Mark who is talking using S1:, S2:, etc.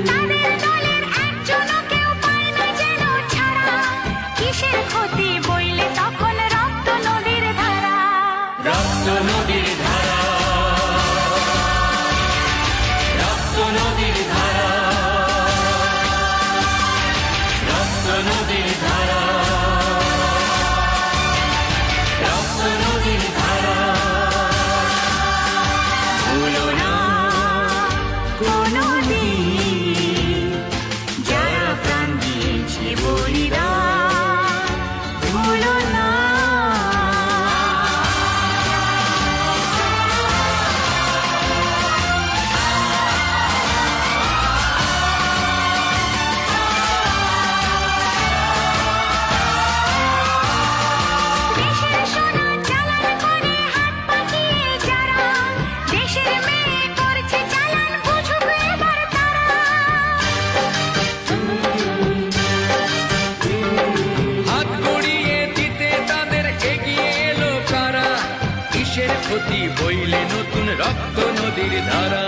S1: তাদের দলের একজনও কেউ পায় না যেন ছাড়া। কিসের ক্ষতি বইলে তখন রক্ত নদীর ধারা।
S2: রক্ত নদীর ধারা, রক্ত নদীর ধারা, রক্ত নদীর ধারা, রক্ত নদীর ধারা।
S1: ভুলো না কোনোদিন যারা প্রাণ দিয়েছে বলিদান, ভুলো না। দেশের সোনা চালান করে হাত পাকিয়ে যারা, দেশের মেয়ে করছে চালান, বুঝুক এবার তারা।
S2: হাত গড়িয়ে দিতে তাদের এগিয়ে এলো কারা। কিসের ক্ষতি বইলে নতুন রক্ত নদীর ধারা।